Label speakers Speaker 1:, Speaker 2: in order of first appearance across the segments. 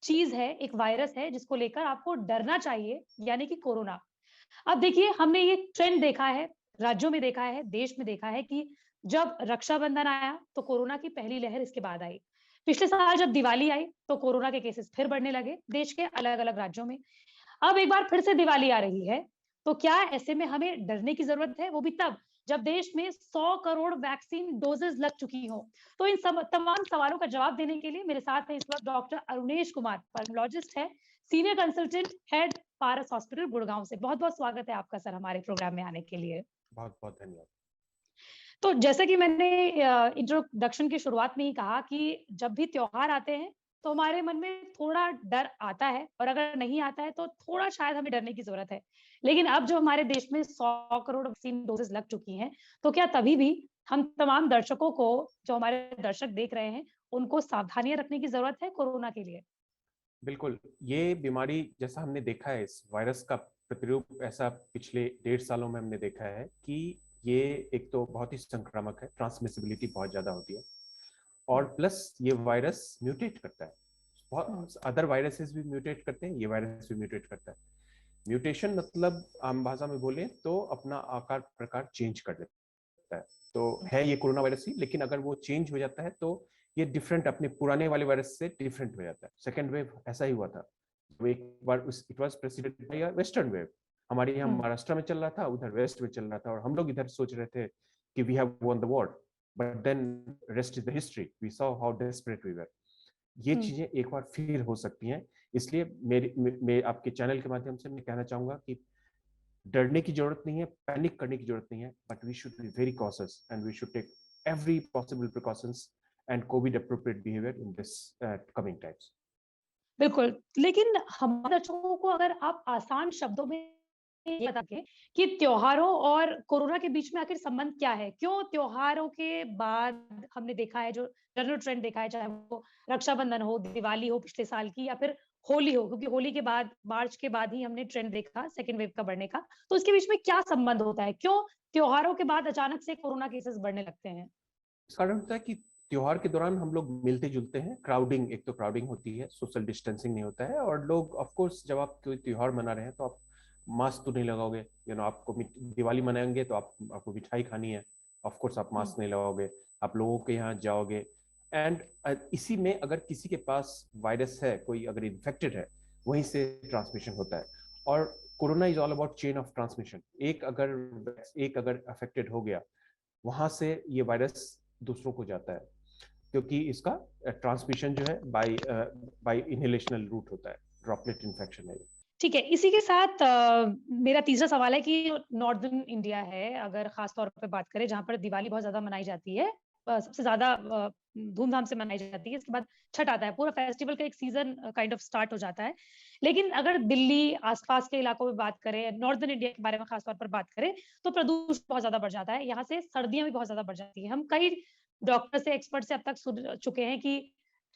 Speaker 1: चीज है, एक वायरस है जिसको लेकर आपको डरना चाहिए, यानी कि कोरोना। अब देखिए, हमने ये ट्रेंड देखा है, राज्यों में देखा है, देश में देखा है कि जब रक्षाबंधन आया, तो कोरोना की पहली लहर इसके बाद आई। पिछले साल जब दिवाली आई, तो कोरोना के केसेस फिर बढ़ने लगे, देश के अलग-अलग राज्यों में। अब एक बार फिर से दिवाली आ रही है, तो क्या ऐसे में हमें डरने की ज़रूरत है? वो भी तब, जब देश में 100 करोड़ वैक्सीन डोज़ेज़ लग चुकी हों। तो इन तमाम सवालों का जवाब देने के लिए मेरे साथ हैं इस वक़्त डॉक्टर अरुणेश कुमार, पल्मोलॉजिस्ट हैं, सीनियर कंसल्टेंट, हेड पारस हॉस्पिटल गुड़गाँव से। बहुत-बहुत स्वागत है आपका सर हमारे प्रोग्राम में आने के लिए।
Speaker 2: बहुत-बहुत धन्यवाद।
Speaker 1: तो जैसा कि मैंने इंट्रोडक्शन की शुरुआत में ही कहा कि जब भी त्योहार आते हैं, तो हमारे मन में थोड़ा डर आता है और अगर नहीं आता है, तो थोड़ा शायद हमें डरने की ज़रूरत है। लेकिन अब जो हमारे देश में 100 करोड़ वैक्सीन डोज़ेज़ लग चुकी हैं, तो क्या तभी भी हम तमाम दर्शकों को, जो हमारे दर्शक देख रहे हैं, उनको सावधानियाँ रखने की ज़रूरत है कोरोना के लिए?
Speaker 2: बिल्कुल, ये बीमारी जैसा हमने देखा है, इस वायरस का प्रतिरूप ऐसा पिछले 1.5 सालों में हमने देखा है कि ये एक तो बहुत ही संक्रामक है, ट्रांसमिसिबिलिटी बहुत ज़्यादा होती है और
Speaker 1: हुँ,
Speaker 2: प्लस ये वायरस म्यूटेट करता है।
Speaker 1: हुँ,
Speaker 2: बहुत अदर वायरसेस भी म्यूटेट करते हैं, ये वायरस भी म्यूटेट करता है। म्यूटेशन मतलब आम भाषा में बोलें तो अपना आकार प्रकार चेंज कर देता है। तो
Speaker 1: हुँ,
Speaker 2: है ये कोरोना वायरस ही, लेकिन अगर वो चेंज हो जाता है तो ये डिफरेंट अपने पुराने वाले वायरस से डिफरेंट हो जाता है। सेकेंड वेव ऐसा ही हुआ था। वो एक बार it was president by a western wave. हमारे यहाँ
Speaker 1: हुँ,
Speaker 2: महाराष्ट्र में चल रहा था, उधर वेस्ट में चल रहा था और हम लोग इधर सोच रहे थे कि we have won the war, but then rest is the history, we saw how desperate we were. ये
Speaker 1: हुँ।
Speaker 2: चीजें एक बार फिर हो सकती हैं, इसलिए मैं आपके चैनल के माध्यम से मैं कहना चाहूंगा कि डरने की जरूरत नहीं है, पैनिक करने की जरूरत नहीं है, but we should be very cautious and we should take every possible precautions and COVID appropriate behavior in this coming times.
Speaker 1: बिल्कुल, लेकिन हमारे दर्शकों को अगर आप आसान शब्दों में ये बता के कि त्योहारों और कोरोना के बीच में आखिर संबंध क्या है? क्यों त्योहारों के बाद हमने देखा है जो जनरल ट्रेंड देखा है, चाहे वो रक्षाबंधन हो, दिवाली हो पिछले साल की या फिर होली हो, क्योंकि होली के बाद मार्च के बाद ही हमने ट्रेंड देखा सेकंड वेव का बढ़ने का। तो इसके बीच में क्या संबंध होता है? क्यों त्योहारों के बाद अचानक से कोरोना केसेस बढ़ने लगते हैं?
Speaker 2: इस कारण होता है कि त्योहार के दौरान हम लोग मिलते जुलते हैं, क्राउडिंग, एक तो क्राउडिंग होती है, सोशल डिस्टेंसिंग नहीं होता है और लोग ऑफ कोर्स जब आप कोई त्योहार मना रहे हैं तो आप मास्क तो नहीं लगाओगे, आपको दिवाली मनाएंगे तो आपको मिठाई खानी है, ऑफ कोर्स आप
Speaker 1: हुँ,
Speaker 2: मास्क नहीं लगाओगे, आप लोगों के यहाँ जाओगे एंड इसी में अगर किसी के पास वायरस है, कोई अगर इन्फेक्टेड है, वहीं से ट्रांसमिशन होता है और corona is all about chain of transmission. एक अगर अफेक्टेड हो गया, वहां से ये वायरस दूसरों को जाता है, क्योंकि इसका ट्रांसमिशन जो है बाय बाय इनहेलेशनल रूट होता है, ड्रॉपलेट इन्फेक्शन है ये।
Speaker 1: ठीक है। इसी के साथ मेरा तीसरा सवाल है कि नॉर्दर्न इंडिया है, अगर ख़ास तौर पे बात करें जहाँ पर दिवाली बहुत ज़्यादा मनाई जाती है, सबसे ज़्यादा धूम-धाम से मनाई जाती है, इसके बाद छठ आता है, पूरा फेस्टिवल का एक सीज़न काइंड ऑफ स्टार्ट हो जाता है। लेकिन अगर दिल्ली, आस-पास के इलाकों में बात करें, नॉर्दर्न इंडिया के बारे में ख़ास तौर पर बात करें, तो प्रदूषण बहुत ज़्यादा बढ़ जाता है, यहाँ से सर्दियाँ भी बहुत ज़्यादा बढ़ जाती हैं। हम कई डॉक्टर से, एक्सपर्ट से अब तक सुन चुके हैं कि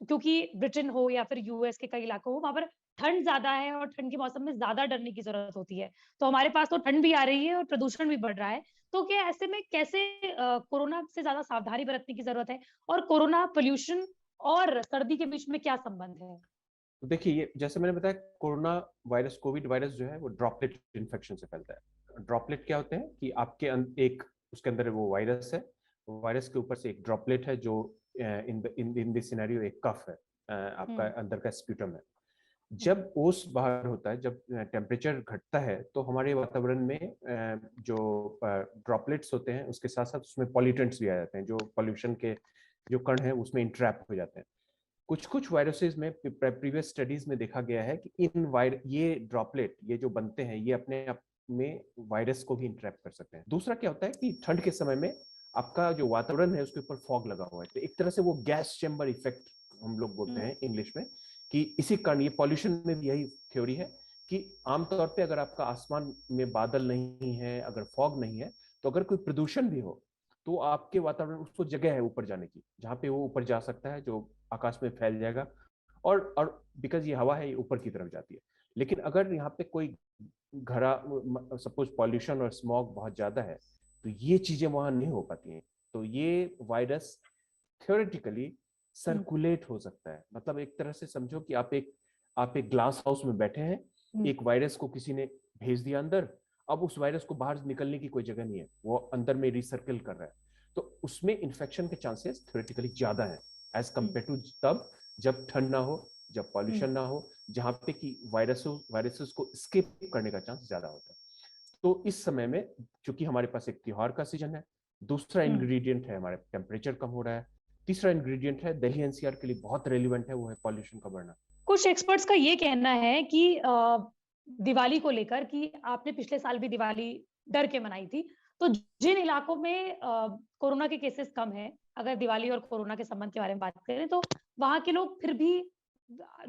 Speaker 1: क्योंकि ब्रिटेन हो या फिर यूएस के कई इलाकों हो, वहाँ पर ठंड ज़्यादा है और ठंड के मौसम में ज़्यादा डरने की ज़रूरत होती है। तो हमारे पास तो ठंड भी आ रही है और प्रदूषण भी बढ़ रहा है। तो क्या ऐसे में कैसे कोरोना से ज़्यादा सावधानी बरतने की ज़रूरत है? और कोरोना, पॉल्यूशन और सर्दी के बीच में क्या संबंध है?
Speaker 2: तो देखिए, ये जैसे मैंने बताया, कोरोना वायरस, कोविड वायरस जो है वो ड्रॉपलेट इन्फेक्शन से फैलता है। ड्रॉपलेट क्या होते हैं कि आपके एक उसके अंदर वो वायरस है, वायरस के ऊपर से एक ड्रॉपलेट है जो इन दिस सिनेरियो एक कफ है, आपका
Speaker 1: हुँ,
Speaker 2: अंदर का स्प्यूटम है।
Speaker 1: हुँ,
Speaker 2: जब ओस बाहर होता है, जब टेम्परेचर घटता है, तो हमारे वातावरण में जो ड्रॉपलेट्स होते हैं उसके साथ साथ उसमें पॉल्यूटेंट्स भी आ जाते हैं, जो पॉल्यूशन के जो कण हैं उसमें इंट्रैप हो जाते हैं। कुछ कुछ वायरसेस में प्रीवियस स्टडीज में देखा गया है कि ये ड्रॉपलेट, ये जो बनते हैं, ये अपने आप में वायरस को भी इंट्रैप कर सकते हैं। दूसरा क्या होता है कि ठंड के समय में आपका जो वातावरण है उसके ऊपर फॉग लगा हुआ है, तो एक तरह से वो गैस चेम्बर इफेक्ट हम लोग बोलते
Speaker 1: हुँ,
Speaker 2: हैं इंग्लिश में, कि इसी कारण ये पॉल्यूशन में भी यही थ्योरी है कि आमतौर पे अगर आपका आसमान में बादल नहीं है, अगर फॉग नहीं है, तो अगर कोई प्रदूषण भी हो, तो आपके वातावरण, उसको जगह है ऊपर जाने की, जहाँ पे वो ऊपर जा सकता है, जो आकाश में फैल जाएगा और बिकॉज ये हवा है, ये ऊपर की तरफ जाती है। लेकिन अगर यहाँ पे कोई घरा, सपोज पॉल्यूशन और स्मॉग बहुत ज्यादा है, तो ये चीजें वहां नहीं हो पाती हैं, तो ये वायरस थ्योरेटिकली
Speaker 1: हुँ,
Speaker 2: सर्कुलेट हो सकता है। मतलब एक तरह से समझो कि आप एक आप एक ग्लास हाउस में बैठे हैं, एक वायरस को किसी ने भेज दिया अंदर, अब उस वायरस को बाहर निकलने की कोई जगह नहीं है, वो अंदर में रिसर्कल कर रहा है, तो उसमें इन्फेक्शन के चांसेस थ्योरेटिकली ज्यादा है एज कम्पेयर टू तब जब ठंड ना हो, जब पॉल्यूशन ना हो, जहां पे कि वायरसेस को स्केप करने का चांस ज्यादा होता है। तो इस समय में क्योंकि हमारे पास एक त्योहार का सीजन है, दूसरा इंग्रेडिएंट है हमारे टेम्परेचर कम हो रहा है, तीसरा इंग्रेडिएंट है दिल्ली एनसीआर के लिए बहुत रेलिवेंट है, वो है पॉल्यूशन का बढ़ना।
Speaker 1: कुछ एक्सपर्ट्स का ये कहना है कि दिवाली को लेकर कि आपने पिछले साल भी दिवाली डर के मनाई थी, तो जिन इलाकों में कोरोना के केसेस कम हैं, अगर दिवाली और कोरोना के संबंध के बारे में बात करें, तो वहाँ के लोग फिर भी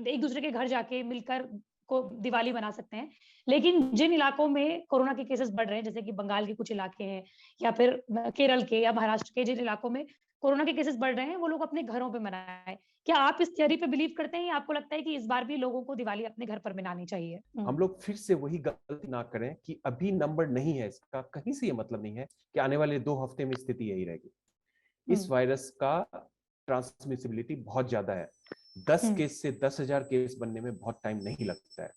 Speaker 1: एक दूसरे के घर जाके मिलकर को दिवाली मना सकते हैं। लेकिन जिन इलाकों में कोरोना के केसेस बढ़ रहे हैं, जैसे कि बंगाल के कुछ इलाके हैं या फिर केरल के या महाराष्ट्र के जिन इलाकों में कोरोना के केसेस बढ़ रहे हैं, वो लोग अपने घरों पे मनाएँ। क्या आप इस थियरी पे बिलीव करते हैं या आपको लगता है कि इस बार भी लोगों को दिवाली अपने घर पर मनानी चाहिए?
Speaker 2: हम लोग फिर से वही गलती ना करें कि अभी नंबर नहीं है, इसका कहीं से ये मतलब नहीं है कि आने वाले 2 हफ्ते में स्थिति यही रहेगी। इस वायरस का ट्रांसमिसिबिलिटी बहुत ज्यादा है, 10 केस से 10,000 केस बनने में बहुत टाइम नहीं लगता है।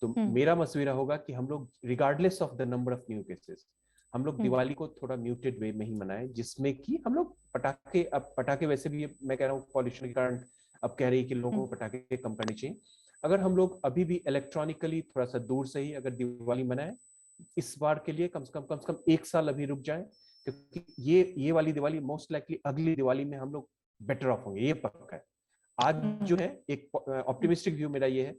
Speaker 2: तो मेरा मशवरा होगा कि हम लोग regardless of the number of new cases, हम लोग दिवाली को थोड़ा म्यूटेड वे में ही मनाएं, जिसमें कि हम लोग पटाखे, अब पटाखे वैसे भी मैं कह रहा हूँ पॉल्यूशन के कारण अब कह रही है कि लोगों को पटाखे कम करने चाहिए। अगर हम लोग अभी भी इलेक्ट्रॉनिकली थोड़ा सा दूर से ही अगर दिवाली मनाएं, इस बार के लिए कम से कम 1 साल अभी रुक जाए, क्योंकि ये वाली दिवाली मोस्ट लाइकली अगली दिवाली में हम लोग बेटर ऑफ होंगे, ये पक्का है। आज जो है एक ऑप्टिमिस्टिक व्यू मेरा ये है,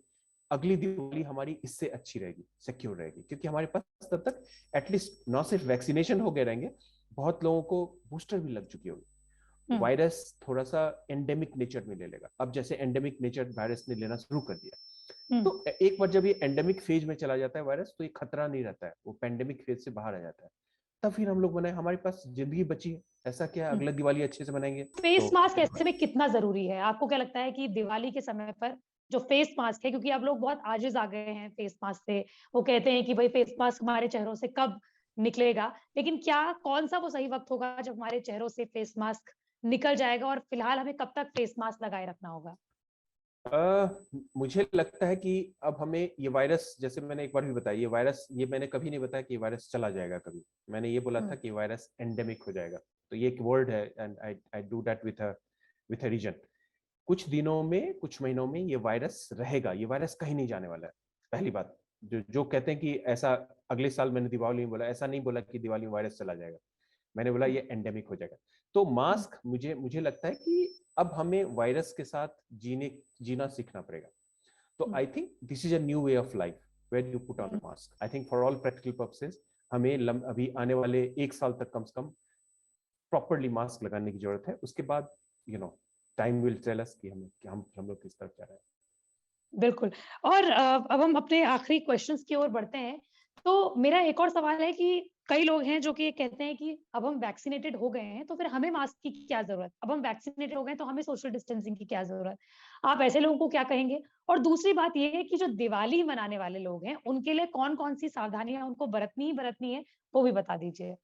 Speaker 2: अगली दिवाली हमारी इससे अच्छी रहेगी, सिक्योर रहेगी, क्योंकि हमारे पास तब तक एटलीस्ट न सिर्फ वैक्सीनेशन हो गए रहेंगे, बहुत लोगों को बूस्टर भी लग चुकी होगी। वायरस थोड़ा सा एंडेमिक नेचर में ले लेगा, अब जैसे एंडेमिक नेचर वायरस ने लेना शुरू कर दिया, तो एक बार जब ये एंडेमिक फेज में चला जाता है वायरस, तो ये खतरा नहीं रहता है, वो पेंडेमिक फेज से बाहर आ जाता है, तब फिर हम लोग बनाए, हमारे पास जिंदगी बची है, ऐसा क्या अगला दिवाली अच्छे से मनाएंगे।
Speaker 1: फेस मास्क ऐसे में कितना जरूरी है? आपको क्या लगता है कि दिवाली के समय पर जो फेस मास्क है, क्योंकि अब लोग बहुत आजिज आ गए हैं फेस मास्क से, वो कहते हैं कि भाई फेस मास्क हमारे चेहरों से कब निकलेगा, लेकिन क्या कौन सा वो सही वक्त होगा जब हमारे चेहरों से फेस मास्क निकल जाएगा और फिलहाल हमें कब तक फेस मास्क लगाए रखना होगा?
Speaker 2: मुझे लगता है कि अब हमें ये वायरस, जैसे मैंने एक बार भी बताया, ये वायरस, ये मैंने कभी नहीं बताया कि ये वायरस चला जाएगा कभी, मैंने ये बोला था कि वायरस एंडेमिक हो जाएगा, तो ये एक वर्ड है and I do that with a reason. कुछ दिनों में, कुछ महीनों में ये वायरस रहेगा, ये वायरस कहीं नहीं जाने वाला है। पहली बात, जो कहते हैं कि ऐसा अगले साल, मैंने दिवाली में बोला, ऐसा नहीं बोला कि दिवाली में वायरस चला जाएगा, मैंने बोला ये एंडेमिक हो जाएगा। तो मास्क, मुझे लगता है कि अब हमें वायरस के साथ जीना सीखना पड़ेगा। तो I think this is a new way of life where you put on mask. I think for all practical purposes हमें अभी आने वाले 1 साल तक कम से कम प्रॉपरली मास्क लगाने की जरूरत है। उसके बाद टाइम विल टेल अस कि हम लोग किस तरफ जा रहे हैं।
Speaker 1: बिल्कुल। और अब हम अपने आखिरी क्वेश्चंस की ओर बढ़ते हैं। तो मेरा एक और सवाल है कि कई लोग हैं जो कि ये कहते हैं कि अब हम वैक्सीनेटेड हो गए हैं, तो फिर हमें मास्क की क्या ज़रूरत? अब हम वैक्सीनेटेड हो गए हैं, तो हमें सोशल डिस्टेंसिंग की क्या ज़रूरत? आप ऐसे लोगों को क्या कहेंगे? और दूसरी बात ये है कि जो दिवाली मनाने वाले लोग हैं, उनके लिए कौन-कौन सी सावधानियाँ उनको बरतनी ही बरतनी है, वो भी बता दीजिए।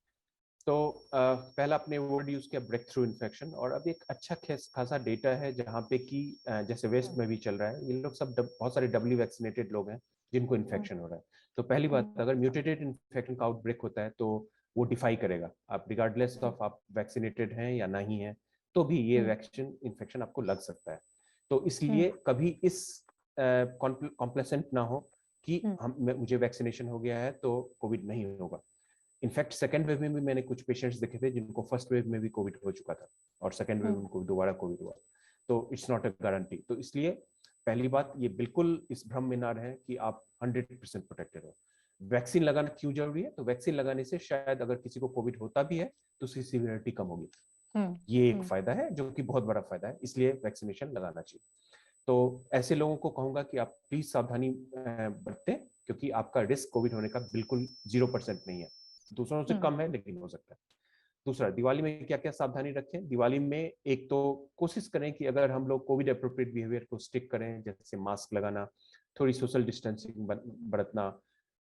Speaker 2: तो पहला आपने वर्ड यूज किया ब्रेक थ्रू इन्फेक्शन, और अब एक अच्छा खासा डेटा है जहाँ पे कि जैसे वेस्ट में भी चल रहा है, ये लोग सब बहुत सारे डब्ल्यू वैक्सीनेटेड लोग हैं जिनको इन्फेक्शन हो रहा है। तो पहली बात, अगर म्यूटेटेड इन्फेक्शन का आउटब्रेक होता है तो वो डिफाई करेगा, आप रिगार्डलेस ऑफ आप वैक्सीनेटेड हैं या नहीं है, तो भी ये वैक्सीन इन्फेक्शन आपको लग सकता है। तो इसलिए कभी इस कॉम्प्लेसेंट ना हो कि मुझे वैक्सीनेशन हो गया है तो कोविड नहीं होगा। इनफैक्ट सेकेंड वेव में भी मैंने कुछ पेशेंट्स देखे थे जिनको फर्स्ट वेव में भी कोविड हो चुका था और सेकेंड वेव में उनको दोबारा कोविड हुआ। तो इट्स नॉट अ गारंटी। तो इसलिए पहली बात, ये बिल्कुल इस भ्रम में ना रहे कि आप 100% प्रोटेक्टेड हो। वैक्सीन लगाना क्यों जरूरी है? तो वैक्सीन लगाने से शायद अगर किसी को कोविड होता भी है तो उसकी सीवियरिटी कम होगी। ये एक फायदा है जो कि बहुत बड़ा फायदा है, इसलिए वैक्सीनेशन लगाना चाहिए। तो ऐसे लोगों को कहूंगा कि आप प्लीज सावधानी बरतें, क्योंकि आपका रिस्क कोविड होने का बिल्कुल 0% नहीं है, दूसरों से कम है लेकिन हो सकता है। दूसरा, दिवाली में क्या क्या सावधानी रखें? दिवाली में एक तो कोशिश करें कि अगर हम लोग कोविड अप्रोप्रिएट बिहेवियर को स्टिक करें, जैसे मास्क लगाना, थोड़ी सोशल डिस्टेंसिंग बरतना,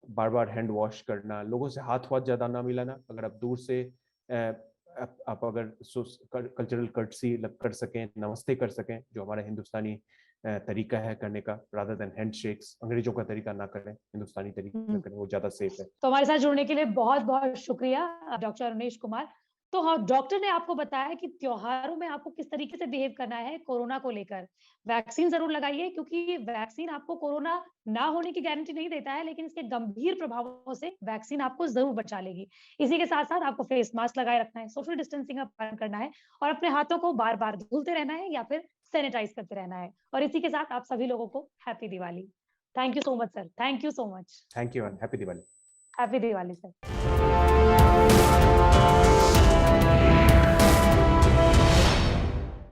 Speaker 2: बार बार हैंड वॉश करना, लोगों से हाथ ज्यादा ना मिलाना। अगर आप दूर से आप अगर कल्चरल कर्टसी कर सकें, नमस्ते कर सकें, जो हमारा हिंदुस्तानी तरीका है करने का, रादर देन हैंडशेक्स। अंग्रेजों का तरीका ना करें, हिंदुस्तानी तरीका करें, वो ज्यादा सेफ है।
Speaker 1: तो हमारे साथ जुड़ने के लिए बहुत बहुत शुक्रिया डॉक्टर अरुणेश कुमार। तो हाँ, डॉक्टर ने आपको बताया कि त्योहारों में आपको किस तरीके से बिहेव करना है कोरोना को लेकर। वैक्सीन जरूर लगाइए, क्योंकि वैक्सीन आपको कोरोना ना होने की गारंटी नहीं देता है, लेकिन इसके गंभीर प्रभावों से वैक्सीन आपको जरूर बचा लेगी। इसी के साथ साथ आपको फेस मास्क लगाए रखना है, सोशल डिस्टेंसिंग का पालन करना है, और अपने हाथों को बार बार धुलते रहना है या फिर सैनिटाइज करते रहना है। और इसी के साथ आप सभी लोगों को happy Diwali. Thank you so much sir, thank you so much.
Speaker 2: Thank you, happy Diwali.
Speaker 1: Happy Diwali sir.